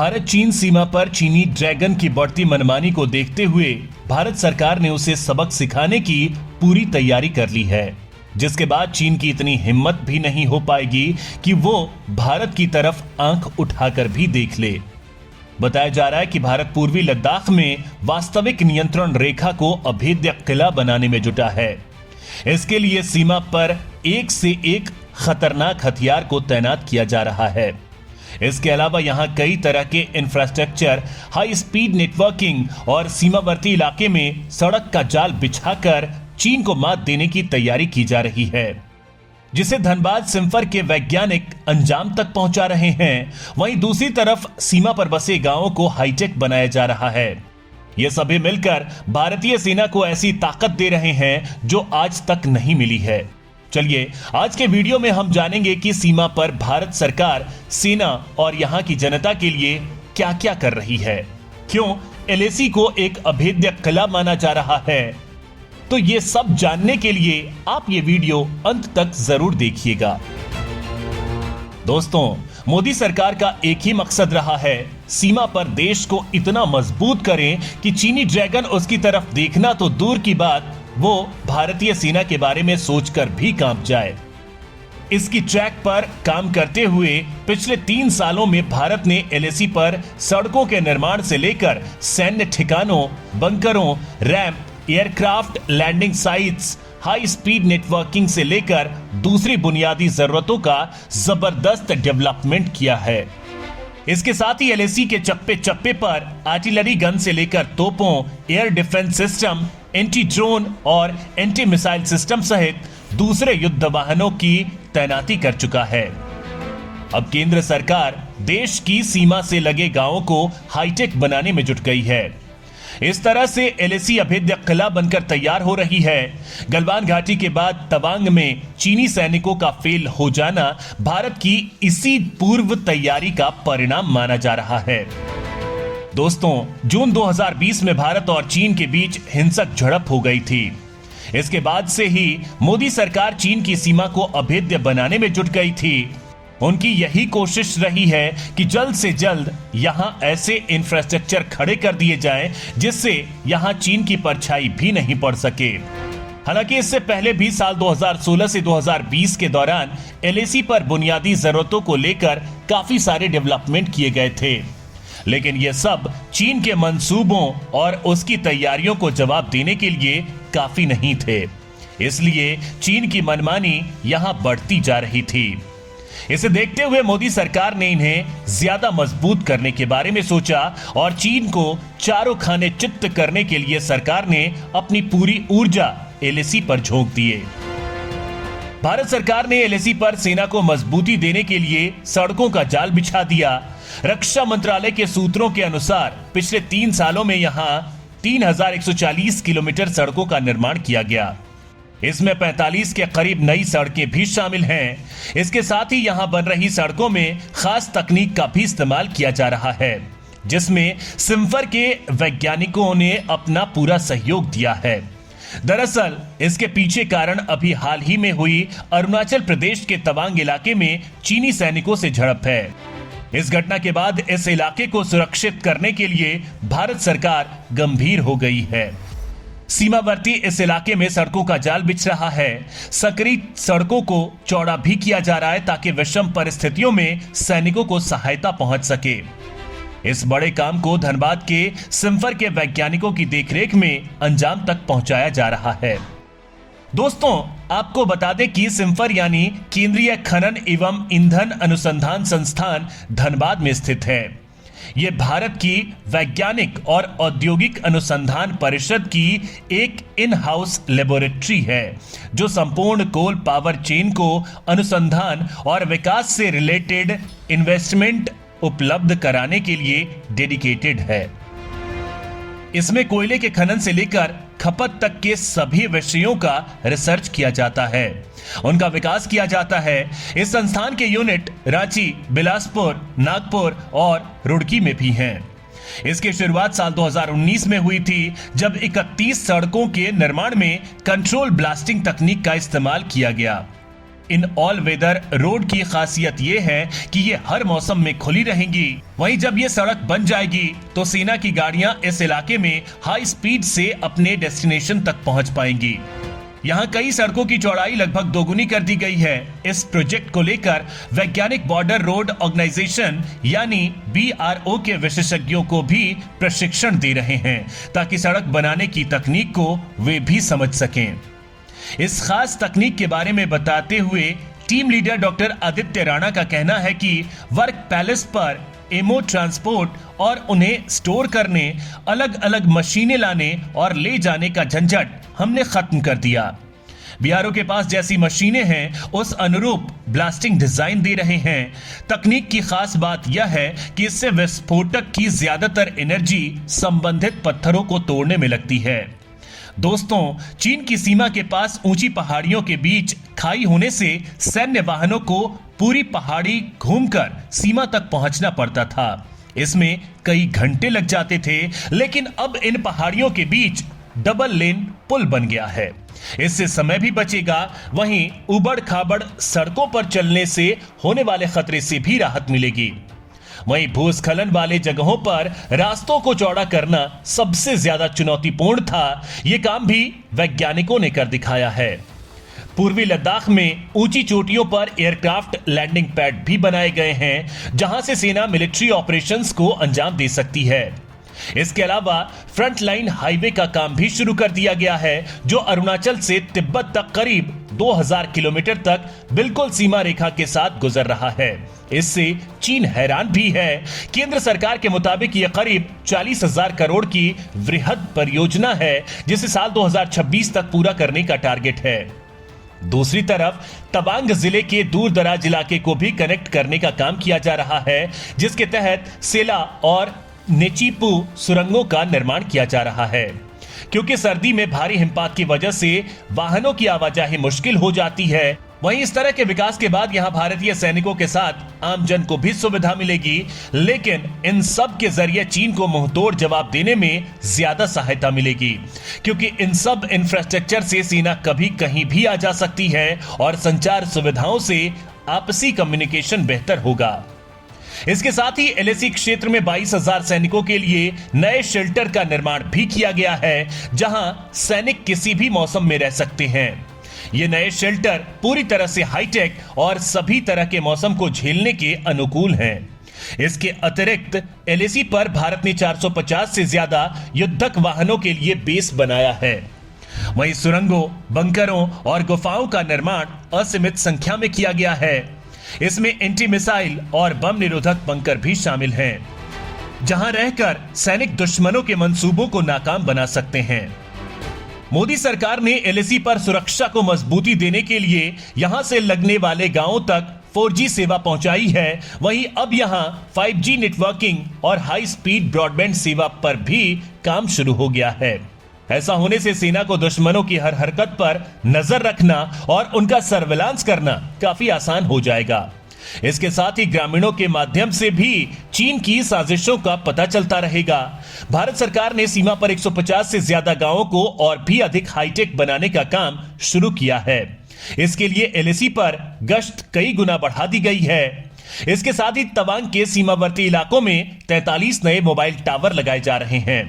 भारत चीन सीमा पर चीनी ड्रैगन की बढ़ती मनमानी को देखते हुए भारत सरकार ने उसे सबक सिखाने की पूरी तैयारी कर ली है, जिसके बाद चीन की इतनी हिम्मत भी नहीं हो पाएगी कि वो भारत की तरफ आंख उठाकर भी देख ले। बताया जा रहा है कि भारत पूर्वी लद्दाख में वास्तविक नियंत्रण रेखा को अभेद्य किला बनाने में जुटा है। इसके लिए सीमा पर एक से एक खतरनाक हथियार को तैनात किया जा रहा है। इसके अलावा यहां कई तरह के इंफ्रास्ट्रक्चर, हाई स्पीड नेटवर्किंग और सीमावर्ती इलाके में सड़क का जाल बिछाकर चीन को मात देने की तैयारी की जा रही है, जिसे धनबाद सिम्फर के वैज्ञानिक अंजाम तक पहुंचा रहे हैं। वहीं दूसरी तरफ सीमा पर बसे गांवों को हाईटेक बनाया जा रहा है। ये सभी मिलकर भारतीय सेना को ऐसी ताकत दे रहे हैं जो आज तक नहीं मिली है। चलिए आज के वीडियो में हम जानेंगे कि सीमा पर भारत सरकार, सेना और यहां की जनता के लिए क्या क्या कर रही है, क्यों एलएसी को एक अभेद्य किला माना जा रहा है। तो ये सब जानने के लिए आप ये वीडियो अंत तक जरूर देखिएगा। दोस्तों, मोदी सरकार का एक ही मकसद रहा है, सीमा पर देश को इतना मजबूत करें कि चीनी ड्रैगन उसकी तरफ देखना तो दूर की बात, वो भारतीय सेना के बारे में सोचकर भी कांप जाए। इसकी ट्रैक पर काम करते हुए पिछले 3 सालों में भारत ने एलएसी पर सड़कों के निर्माण से लेकर सैन्य ठिकानों, बंकरों, ramp, aircraft landing sites, high speed networking से लेकर दूसरी बुनियादी जरूरतों का जबरदस्त डेवलपमेंट किया है। इसके साथ ही एलएसी के चप्पे चप्पे पर आर्टिलरी गन से लेकर तोपों, air defence system, anti drone और एंटी मिसाइल सिस्टम सहित दूसरे युद्ध वाहनों की तैनाती कर चुका है। अब केंद्र सरकार देश की सीमा से लगे गांवों को हाईटेक बनाने में जुट गई है। इस तरह से एलएसी अभेद्य किला बनकर तैयार हो रही है। गलवान घाटी के बाद तवांग में चीनी सैनिकों का फेल हो जाना भारत की इसी पूर्व तैयारी का परिणाम माना जा रहा है। दोस्तों, जून 2020 में भारत और चीन के बीच हिंसक झड़प हो गई थी। इसके बाद से ही मोदी सरकार चीन की सीमा को अभेद्य बनाने में जुट गई थी। उनकी यही कोशिश रही है कि जल्द से जल्द यहां ऐसे इंफ्रास्ट्रक्चर खड़े कर दिए जाएं जिससे यहां चीन की परछाई भी नहीं पड़ सके। हालांकि इससे पहले भी साल 2016 से 2020 के दौरान एलएसी पर बुनियादी जरूरतों को लेकर काफी सारे डेवलपमेंट किए गए थे, लेकिन यह सब चीन के मंसूबों और उसकी तैयारियों को जवाब देने के लिए काफी नहीं थे। इसलिए चीन की मनमानी यहां बढ़ती जा रही थी। इसे देखते हुए मोदी सरकार ने इन्हें ज्यादा मजबूत करने के बारे में सोचा और चीन को चारों खाने चित्त करने के लिए सरकार ने अपनी पूरी ऊर्जा एलएसी पर झोंक दिए। भारत सरकार ने एलएसी पर सेना को मजबूती देने के लिए सड़कों का जाल बिछा दिया। रक्षा मंत्रालय के सूत्रों के अनुसार पिछले 3 सालों में यहां 3140 किलोमीटर सड़कों का निर्माण किया गया। इसमें 45 के करीब नई सड़कें भी शामिल हैं। इसके साथ ही यहां बन रही सड़कों में खास तकनीक का भी इस्तेमाल किया जा रहा है, जिसमें सिम्फर के वैज्ञानिकों ने अपना पूरा सहयोग दिया है। दरअसल इसके पीछे कारण अभी हाल ही में हुई अरुणाचल प्रदेश के तवांग इलाके में चीनी सैनिकों से झड़प है। इस घटना के बाद इस इलाके को सुरक्षित करने के लिए भारत सरकार गंभीर हो गई है। सीमावर्ती इस इलाके में सड़कों का जाल बिछ रहा है। सकरी सड़कों को चौड़ा भी किया जा रहा है ताकि विषम परिस्थितियों में सैनिकों को सहायता पहुंच सके। इस बड़े काम को धनबाद के सिम्फर के वैज्ञानिकों की देखरेख में अंजाम तक पहुंचाया जा रहा है। दोस्तों, आपको बता दें कि सिम्फर यानी केंद्रीय खनन एवं ईंधन अनुसंधान संस्थान धनबाद में स्थित है। यह भारत की वैज्ञानिक और औद्योगिक अनुसंधान परिषद की एक इन हाउस लेबोरेटरी है, जो संपूर्ण कोल पावर चेन को अनुसंधान और विकास से रिलेटेड इन्वेस्टमेंट उपलब्ध कराने के लिए डेडिकेटेड है। इसमें कोयले के खनन से लेकर खपत तक के सभी विषयों का रिसर्च किया जाता है, उनका विकास किया जाता है। इस संस्थान के यूनिट रांची, बिलासपुर, नागपुर और रुड़की में भी हैं। इसकी शुरुआत साल 2019 में हुई थी, जब 31 सड़कों के निर्माण में कंट्रोल ब्लास्टिंग तकनीक का इस्तेमाल किया गया। इन ऑल वेदर रोड की खासियत ये है कि ये हर मौसम में खुली रहेंगी। वहीं जब ये सड़क बन जाएगी तो सेना की गाड़ियां इस इलाके में हाई स्पीड से अपने डेस्टिनेशन तक पहुंच पाएंगी। यहाँ कई सड़कों की चौड़ाई लगभग दोगुनी कर दी गई है। इस प्रोजेक्ट को लेकर वैज्ञानिक बॉर्डर रोड ऑर्गेनाइजेशन यानी BRO के विशेषज्ञों को भी प्रशिक्षण दे रहे हैं ताकि सड़क बनाने की तकनीक को वे भी समझ सकें। इस खास तकनीक के बारे में बताते हुए team leader doctor Aditya Rana का कहना है कि वर्क पैलेस पर एमओ ट्रांसपोर्ट और उन्हें स्टोर करने, अलग अलग मशीनें लाने और ले जाने का झंझट हमने खत्म कर दिया। BRO के पास जैसी मशीनें हैं उस अनुरूप ब्लास्टिंग डिजाइन दे रहे हैं। तकनीक की खास बात यह है कि इससे विस्फोटक की ज्यादातर एनर्जी संबंधित पत्थरों को तोड़ने में लगती है। दोस्तों, चीन की सीमा के पास ऊंची पहाड़ियों के बीच खाई होने से सैन्य वाहनों को पूरी पहाड़ी घूमकर सीमा तक पहुंचना पड़ता था। इसमें कई घंटे लग जाते थे, लेकिन अब इन पहाड़ियों के बीच डबल लेन पुल बन गया है। इससे समय भी बचेगा, वहीं उबड़ खाबड़ सड़कों पर चलने से होने वाले खतरे से भी राहत मिलेगी। वहीं भूस्खलन वाले जगहों पर रास्तों को चौड़ा करना सबसे ज्यादा चुनौतीपूर्ण था। यह काम भी वैज्ञानिकों ने कर दिखाया है। पूर्वी लद्दाख में ऊंची चोटियों पर एयरक्राफ्ट लैंडिंग पैड भी बनाए गए हैं, जहां से सेना मिलिट्री ऑपरेशंस को अंजाम दे सकती है। इसके अलावा फ्रंटलाइन हाईवे का काम भी शुरू कर दिया गया है, जो अरुणाचल से तिब्बत तक करीब 2000 किलोमीटर तक बिल्कुल सीमा रेखा के साथ गुजर रहा है। इससे चीन हैरान भी है। केंद्र सरकार के मुताबिक यह करीब 40,000 करोड़ की वृहद परियोजना है, जिसे साल 2026 तक पूरा करने का टारगेट है। दूसरी तरफ तवांग जिले के दूर दराज इलाके को भी कनेक्ट करने का काम किया जा रहा है, जिसके तहत सेला और नेचीपू सुरंगों का निर्माण किया जा रहा है। क्योंकि सर्दी में भारी हिमपात की वजह से वाहनों की आवाजाही मुश्किल हो जाती है। वहीं इस तरह के विकास के बाद यहां भारतीय सैनिकों के साथ आमजन को भी सुविधा मिलेगी, लेकिन इन सब के जरिए चीन को मुंहतोड़ जवाब देने में ज्यादा सहायता मिलेगी, क्योंकि इन सब इंफ्रास्ट्रक्चर से सेना कभी कहीं भी आ जा सकती है और संचार सुविधाओं से आपसी कम्युनिकेशन बेहतर होगा। इसके साथ ही LAC क्षेत्र में 22,000 सैनिकों के लिए नए शेल्टर का निर्माण भी किया गया है, जहां सैनिक किसी भी मौसम में रह सकते हैं। ये नए शेल्टर पूरी तरह से हाईटेक और सभी तरह के मौसम को झेलने के अनुकूल हैं। इसके अतिरिक्त LAC पर भारत ने 450 से ज्यादा युद्धक वाहनों के लिए बेस बनाया है। वहीं सुरंगों, बंकरों और गुफाओं का निर्माण असीमित संख्या में किया गया है। इसमें एंटी मिसाइल और बम निरोधक बंकर भी शामिल हैं, जहां रहकर सैनिक दुश्मनों के मंसूबों को नाकाम बना सकते हैं। मोदी सरकार ने LAC पर सुरक्षा को मजबूती देने के लिए यहां से लगने वाले गांवों तक 4G सेवा पहुंचाई है। वहीं अब यहां 5G नेटवर्किंग और हाई स्पीड ब्रॉडबैंड सेवा पर भी काम शुरू हो गया है। ऐसा होने से सेना को दुश्मनों की हर हरकत पर नजर रखना और उनका सर्विलांस करना काफी आसान हो जाएगा। इसके साथ ही ग्रामीणों के माध्यम से भी चीन की साजिशों का पता चलता रहेगा। भारत सरकार ने सीमा पर 150 से ज्यादा गांवों को और भी अधिक हाईटेक बनाने का काम शुरू किया है। इसके लिए LAC पर गश्त कई गुना बढ़ा दी गई है। इसके साथ ही तवांग के सीमावर्ती इलाकों में 43 नए मोबाइल टावर लगाए जा रहे हैं।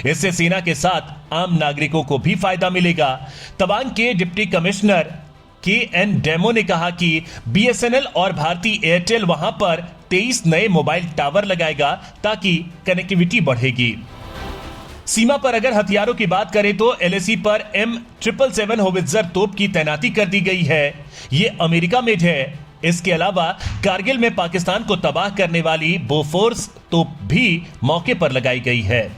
इससे सेना के साथ आम नागरिकों को भी फायदा मिलेगा। तवांग के डिप्टी कमिश्नर KN डेमो ने कहा कि BSNL और भारती एयरटेल वहां पर 23 नए मोबाइल टावर लगाएगा ताकि कनेक्टिविटी बढ़ेगी। सीमा पर अगर हथियारों की बात करें तो LAC पर M777 होवित्जर तोप की तैनाती कर दी गई है। ये अमेरिका मेड है। इसके अलावा कारगिल में पाकिस्तान को तबाह करने वाली बोफोर्स तोप भी मौके पर लगाई गई है।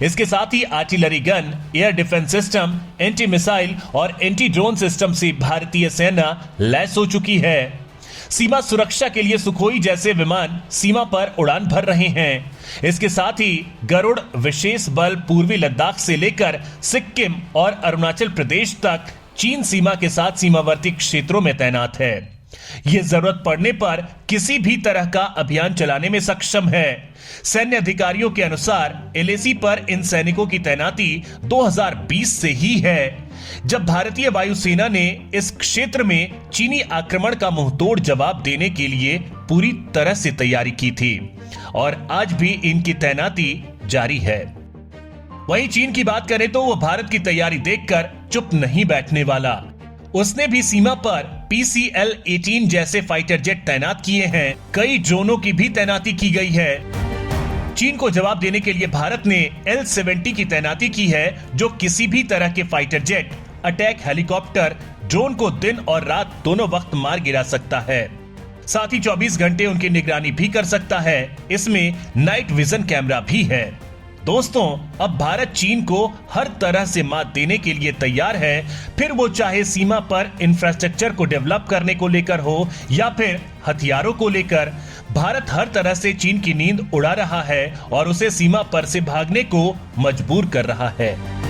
इसके साथ ही artillery gun, air defence system, anti missile और एंटी ड्रोन सिस्टम से भारतीय सेना लैस हो चुकी है। सीमा सुरक्षा के लिए सुखोई जैसे विमान सीमा पर उड़ान भर रहे हैं। इसके साथ ही गरुड़ विशेष बल पूर्वी लद्दाख से लेकर सिक्किम और अरुणाचल प्रदेश तक चीन सीमा के साथ सीमावर्ती क्षेत्रों में तैनात है। यह जरूरत पड़ने पर किसी भी तरह का अभियान चलाने में सक्षम है। सैन्य अधिकारियों के अनुसार LAC पर इन सैनिकों की तैनाती 2020 से ही है। जब भारतीय वायुसेना ने इस क्षेत्र में चीनी आक्रमण का मुंहतोड़ जवाब देने के लिए पूरी तरह से तैयारी की थी और आज भी इनकी तैनाती जारी है। वहीं चीन की बात करें तो वो भारत की तैयारी देखकर चुप नहीं बैठने वाला। उसने भी सीमा पर PCL-18 जैसे फाइटर जेट तैनात किए हैं। कई ड्रोनों की भी तैनाती की गई है। चीन को जवाब देने के लिए भारत ने L-70 की तैनाती की है, जो किसी भी तरह के fighter jet, attack helicopter, drone को दिन और रात दोनों वक्त मार गिरा सकता है। साथ ही 24 घंटे उनकी निगरानी भी कर सकता है। इसमें नाइट विजन कैमरा भी है। दोस्तों, अब भारत चीन को हर तरह से मात देने के लिए तैयार है, फिर वो चाहे सीमा पर इंफ्रास्ट्रक्चर को डेवलप करने को लेकर हो या फिर हथियारों को लेकर। भारत हर तरह से चीन की नींद उड़ा रहा है और उसे सीमा पर से भागने को मजबूर कर रहा है।